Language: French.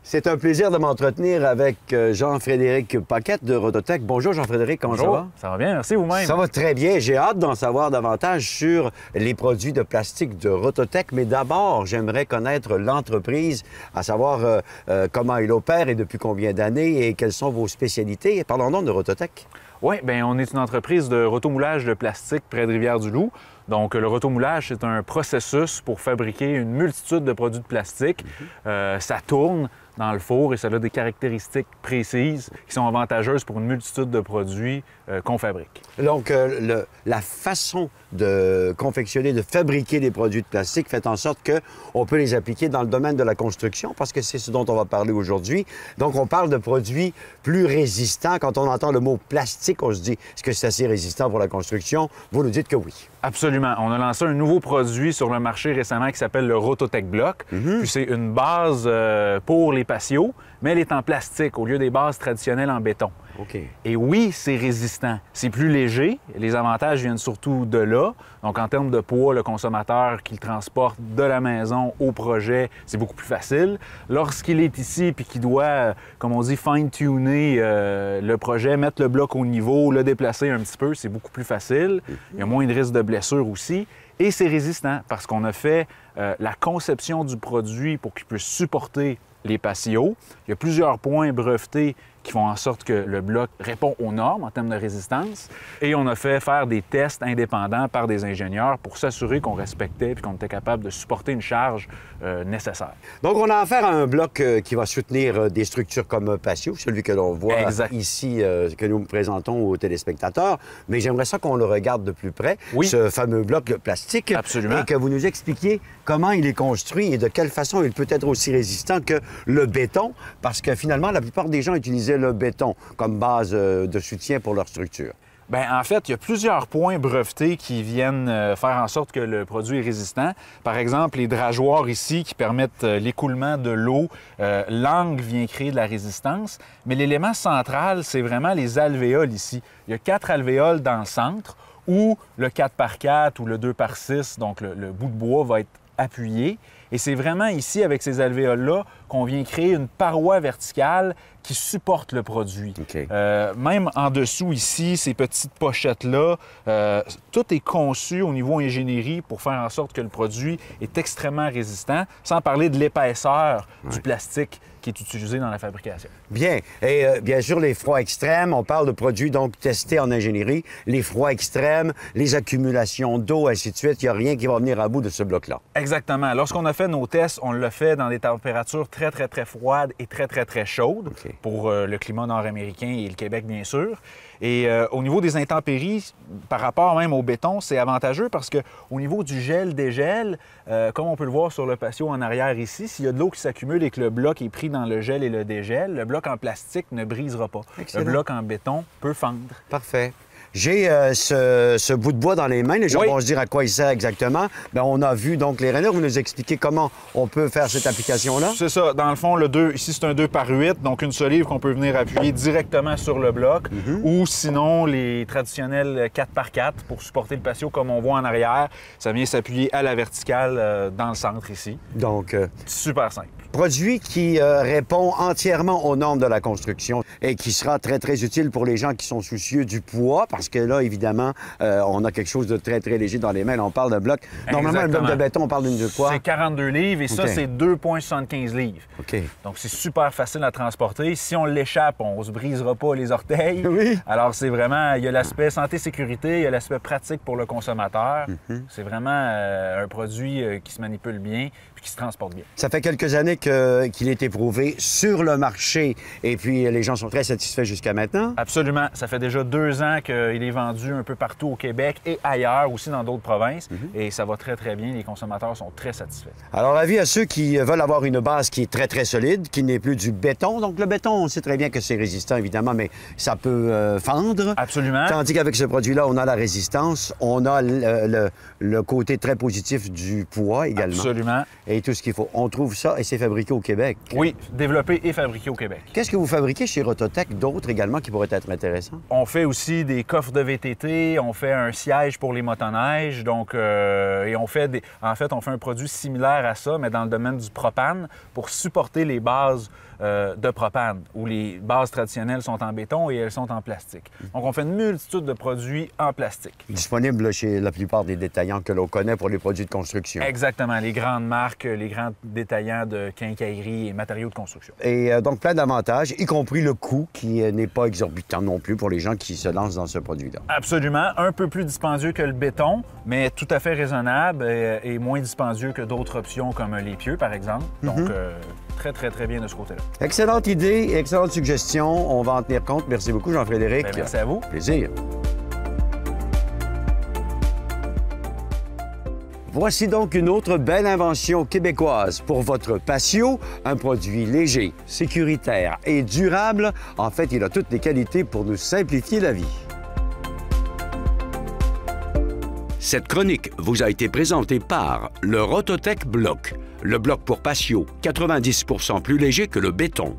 C'est un plaisir de m'entretenir avec Jean-Frédéric Paquette de Rototech. Bonjour Jean-Frédéric, comment ça va? Ça va bien, merci vous-même. Ça va très bien. J'ai hâte d'en savoir davantage sur les produits de plastique de Rototech. Mais d'abord, j'aimerais connaître l'entreprise, à savoir comment il opère et depuis combien d'années et quelles sont vos spécialités. Parlons donc de Rototech. Oui, bien, on est une entreprise de rotomoulage de plastique près de Rivière-du-Loup. Donc, le rotomoulage, c'est un processus pour fabriquer une multitude de produits de plastique. Ça tourne dans le four et ça a des caractéristiques précises qui sont avantageuses pour une multitude de produits qu'on fabrique. Donc, la façon de confectionner, de fabriquer des produits de plastique fait en sorte qu'on peut les appliquer dans le domaine de la construction parce que c'est ce dont on va parler aujourd'hui. Donc, on parle de produits plus résistants. Quand on entend le mot plastique, on se dit, est-ce que c'est assez résistant pour la construction? Vous nous dites que oui. Absolument. On a lancé un nouveau produit sur le marché récemment qui s'appelle le Rototech Block. Puis c'est une base pour les patios, mais elle est en plastique au lieu des bases traditionnelles en béton. OK. Et oui, c'est résistant. C'est plus léger. Les avantages viennent surtout de là. Donc, en termes de poids, le consommateur qui le transporte de la maison au projet, c'est beaucoup plus facile. Lorsqu'il est ici puis qu'il doit, comme on dit, fine-tuner le projet, mettre le bloc au niveau, le déplacer un petit peu, c'est beaucoup plus facile. Il y a moins de risque de blessure aussi. Et c'est résistant parce qu'on a fait la conception du produit pour qu'il puisse supporter les patios. Il y a plusieurs points brevetés qui font en sorte que le bloc répond aux normes en termes de résistance. Et on a fait faire des tests indépendants par des ingénieurs pour s'assurer qu'on respectait et qu'on était capable de supporter une charge nécessaire. Donc, on a affaire à un bloc qui va soutenir des structures comme un patio, celui que l'on voit ici, que nous présentons aux téléspectateurs. Mais j'aimerais ça qu'on le regarde de plus près, ce fameux bloc plastique. Absolument. Et que vous nous expliquiez comment il est construit et de quelle façon il peut être aussi résistant que le béton, parce que finalement, la plupart des gens utilisaient le béton comme base de soutien pour leur structure. Bien, en fait, il y a plusieurs points brevetés qui viennent faire en sorte que le produit est résistant. Par exemple, les drageoirs ici qui permettent l'écoulement de l'eau. L'angle vient créer de la résistance. Mais l'élément central, c'est vraiment les alvéoles ici. Il y a 4 alvéoles dans le centre où le 4x4 ou le 2x6, donc le bout de bois, va être appuyé. Et c'est vraiment ici, avec ces alvéoles-là, qu'on vient créer une paroi verticale qui supporte le produit. Okay. Même en dessous, ici, ces petites pochettes-là, tout est conçu au niveau ingénierie pour faire en sorte que le produit est extrêmement résistant, sans parler de l'épaisseur du plastique qui est utilisé dans la fabrication. Bien. Et bien sûr, les froids extrêmes, on parle de produits donc testés en ingénierie. Les froids extrêmes, les accumulations d'eau, ainsi de suite, il n'y a rien qui va venir à bout de ce bloc-là. Exactement. Lorsqu'on a fait nos tests, on l'a fait dans des températures très, très, très froides et très, très, très chaudes pour le climat nord-américain et le Québec, bien sûr. Et au niveau des intempéries, par rapport même au béton, c'est avantageux parce qu'au niveau du gel-dégel, comme on peut le voir sur le patio en arrière ici, s'il y a de l'eau qui s'accumule et que le bloc est pris dans le gel et le dégel, le bloc en plastique ne brisera pas. Excellent. Le bloc en béton peut fendre. Parfait. J'ai ce bout de bois dans les mains. Les gens vont se dire à quoi il sert exactement. Bien, on a vu donc les rainures. Vous nous expliquez comment on peut faire cette application-là? C'est ça. Dans le fond, ici, c'est un 2x8, donc une solive qu'on peut venir appuyer directement sur le bloc. Ou sinon, les traditionnels 4x4 pour supporter le patio, comme on voit en arrière. Ça vient s'appuyer à la verticale dans le centre ici. Donc, super simple. Produit qui répond entièrement aux normes de la construction et qui sera très, très utile pour les gens qui sont soucieux du poids, parce que là, évidemment, on a quelque chose de très, très léger dans les mains. Là, on parle d'un bloc. Normalement, un bloc de béton, on parle d'une quoi? C'est 42 livres et ça, c'est 2,75 livres. OK. Donc, c'est super facile à transporter. Si on l'échappe, on ne se brisera pas les orteils. Oui. Alors, c'est vraiment, il y a l'aspect santé-sécurité, il y a l'aspect pratique pour le consommateur. C'est vraiment un produit qui se manipule bien puis qui se transporte bien. Ça fait quelques années qu'il est éprouvé sur le marché et puis les gens sont très satisfaits jusqu'à maintenant. Absolument. Ça fait déjà 2 ans qu'il est vendu un peu partout au Québec et ailleurs, aussi dans d'autres provinces. Et ça va très, très bien. Les consommateurs sont très satisfaits. Alors, avis à ceux qui veulent avoir une base qui est très, très solide, qui n'est plus du béton. Donc, le béton, on sait très bien que c'est résistant, évidemment, mais ça peut fendre. Absolument. Tandis qu'avec ce produit-là, on a la résistance, on a le côté très positif du poids également. Absolument. Et tout ce qu'il faut. On trouve ça et c'est fabriqué fabriqué au Québec. Oui, développé et fabriqué au Québec. Qu'est-ce que vous fabriquez chez Rototech d'autres également qui pourraient être intéressants? On fait aussi des coffres de VTT, on fait un siège pour les motoneiges, donc, et on fait en fait, on fait un produit similaire à ça, mais dans le domaine du propane, pour supporter les bases de propane, où les bases traditionnelles sont en béton et elles sont en plastique. Donc, on fait une multitude de produits en plastique. Disponible chez la plupart des détaillants que l'on connaît pour les produits de construction. Exactement, les grandes marques, les grands détaillants de quincaillerie et matériaux de construction. Et donc, plein d'avantages, y compris le coût qui n'est pas exorbitant non plus pour les gens qui se lancent dans ce produit-là. Absolument. Un peu plus dispendieux que le béton, mais tout à fait raisonnable et moins dispendieux que d'autres options comme les pieux, par exemple. Donc, très, très, très bien de ce côté-là. Excellente idée, excellente suggestion. On va en tenir compte. Merci beaucoup, Jean-Frédéric. Bien, merci à vous. Plaisir. Voici donc une autre belle invention québécoise pour votre patio, un produit léger, sécuritaire et durable. En fait, il a toutes les qualités pour nous simplifier la vie. Cette chronique vous a été présentée par le Rototech Bloc, le bloc pour patio, 90 % plus léger que le béton.